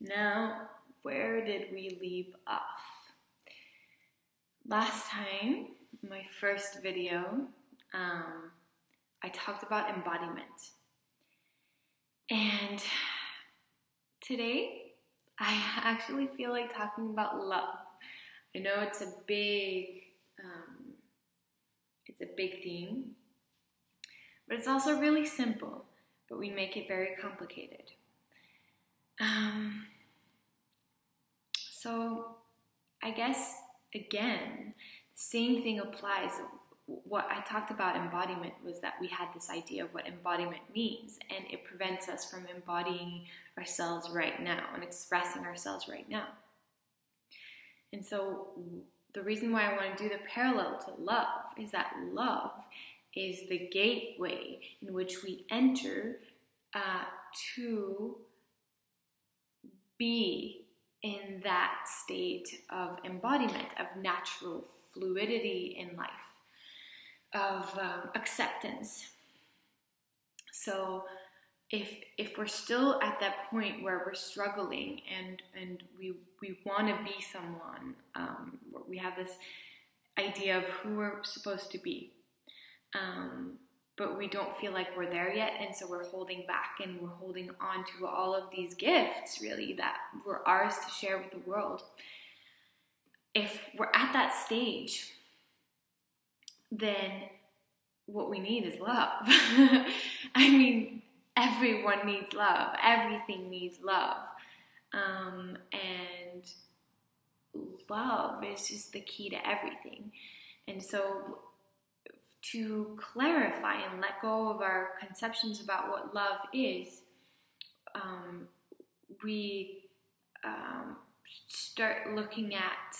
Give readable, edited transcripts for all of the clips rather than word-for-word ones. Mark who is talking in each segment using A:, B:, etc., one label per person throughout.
A: Now, where did we leave off? Last time, my first video, I talked about embodiment. And today, I actually feel like talking about love. I know it's a big theme, but it's also really simple, but we make it very complicated. So I guess, again, the same thing applies. What I talked about embodiment was that we had this idea of what embodiment means, and it prevents us from embodying ourselves right now and expressing ourselves right now. And so the reason why I want to do the parallel to love is that love is the gateway in which we enter to be in that state of embodiment, of natural fluidity in life, of acceptance. So if we're still at that point where we're struggling and we want to be someone, we have this idea of who we're supposed to be, but we don't feel like we're there yet, and so we're holding back and we're holding on to all of these gifts, really, that were ours to share with the world. If we're at that stage, then what we need is love. I mean, everyone needs love. Everything needs love. And love is just the key to everything. And so to clarify and let go of our conceptions about what love is, we start looking at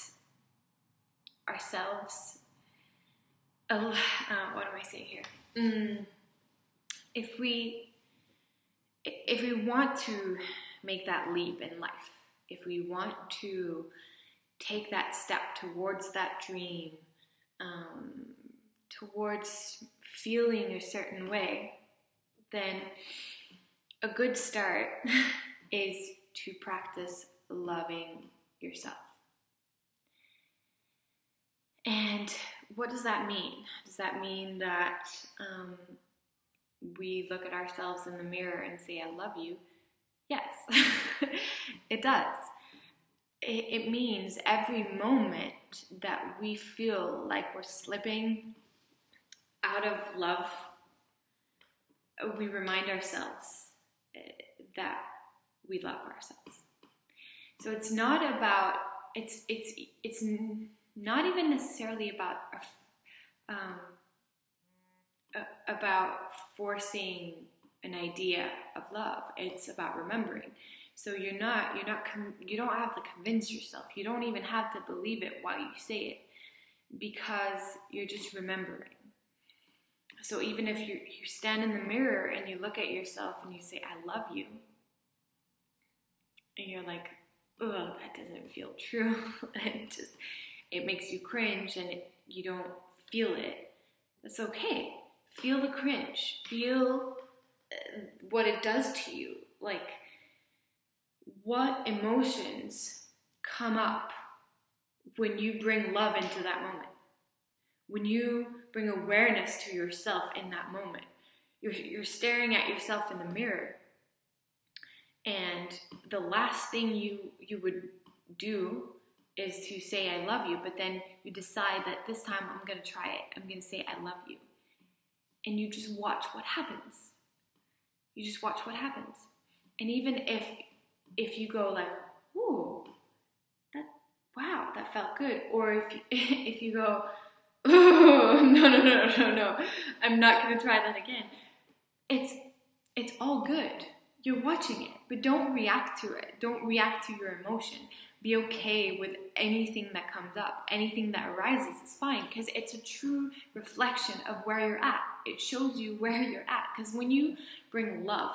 A: ourselves. What am I saying here? If we want to make that leap in life, if we want to take that step towards that dream, towards feeling a certain way, then a good start is to practice loving yourself. And what does that mean? Does that mean that we look at ourselves in the mirror and say, I love you? Yes, it does. It means every moment that we feel like we're slipping out of love, we remind ourselves that we love ourselves. So it's not about, it's not even necessarily about forcing an idea of love. It's about remembering. So you don't have to convince yourself. You don't even have to believe it while you say it, because you're just remembering. So even if you stand in the mirror and you look at yourself and you say, I love you, and you're like, oh, that doesn't feel true, and it makes you cringe and you don't feel it, that's okay. Feel the cringe. Feel what it does to you. Like, what emotions come up when you bring love into that moment? When you bring awareness to yourself in that moment. You're staring at yourself in the mirror, and the last thing you would do is to say, I love you, but then you decide that this time I'm going to try it. I'm going to say, I love you. And you just watch what happens. You just watch what happens. And even if you go like, ooh, wow, that felt good. Or if you go, oh, no, I'm not going to try that again. It's all good. You're watching it, but don't react to it. Don't react to your emotion. Be okay with anything that comes up. Anything that arises is fine, because it's a true reflection of where you're at. It shows you where you're at, because when you bring love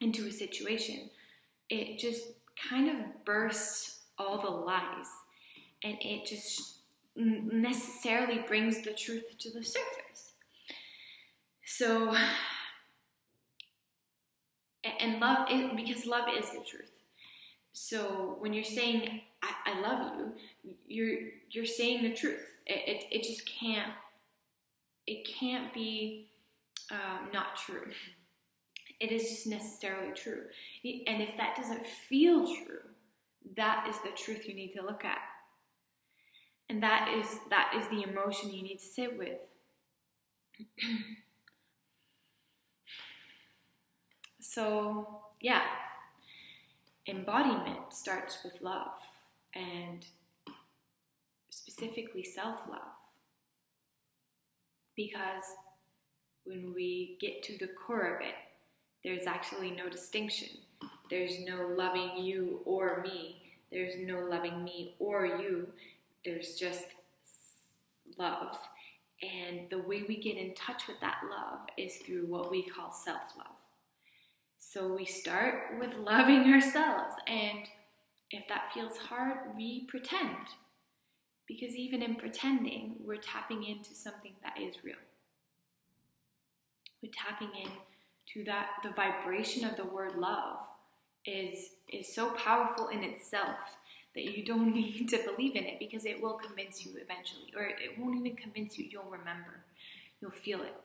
A: into a situation, it just kind of bursts all the lies, and it just necessarily brings the truth to the surface. So, and love is, because love is the truth. So when you're saying I love you, you're saying the truth. It just can't be not true. It is just necessarily true. And if that doesn't feel true, that is the truth you need to look at. And that is the emotion you need to sit with. So, yeah, embodiment starts with love, and specifically self-love. Because when we get to the core of it, there's actually no distinction. There's no loving you or me. There's no loving me or you. There's just love. And the way we get in touch with that love is through what we call self-love. So we start with loving ourselves. And if that feels hard, we pretend. Because even in pretending, we're tapping into something that is real. We're tapping into that. The vibration of the word love is so powerful in itself that you don't need to believe in it, because it will convince you eventually. Or it won't even convince you, you'll remember. You'll feel it.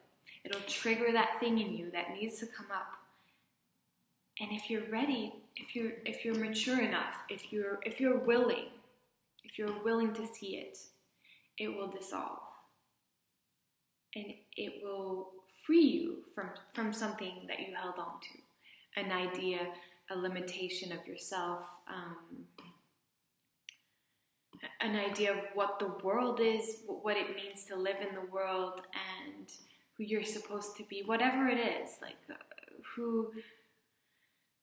A: It'll trigger that thing in you that needs to come up. And if you're ready, if you're mature enough, if you're willing to see it, it will dissolve. And it will free you from something that you held on to. An idea, a limitation of yourself, an idea of what the world is, what it means to live in the world, and who you're supposed to be, whatever it is, like who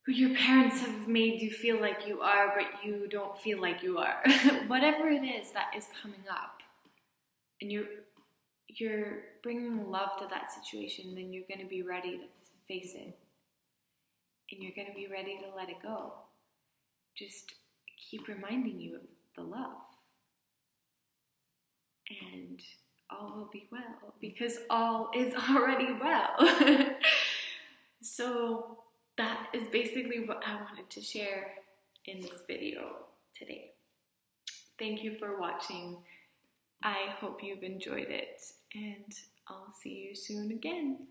A: your parents have made you feel like you are, but you don't feel like you are. Whatever it is that is coming up, and you're bringing love to that situation, then you're going to be ready to face it. And you're going to be ready to let it go. Just keep reminding you of the love. And all will be well, because all is already well. So that is basically what I wanted to share in this video today. Thank you for watching. I hope you've enjoyed it, and I'll see you soon again.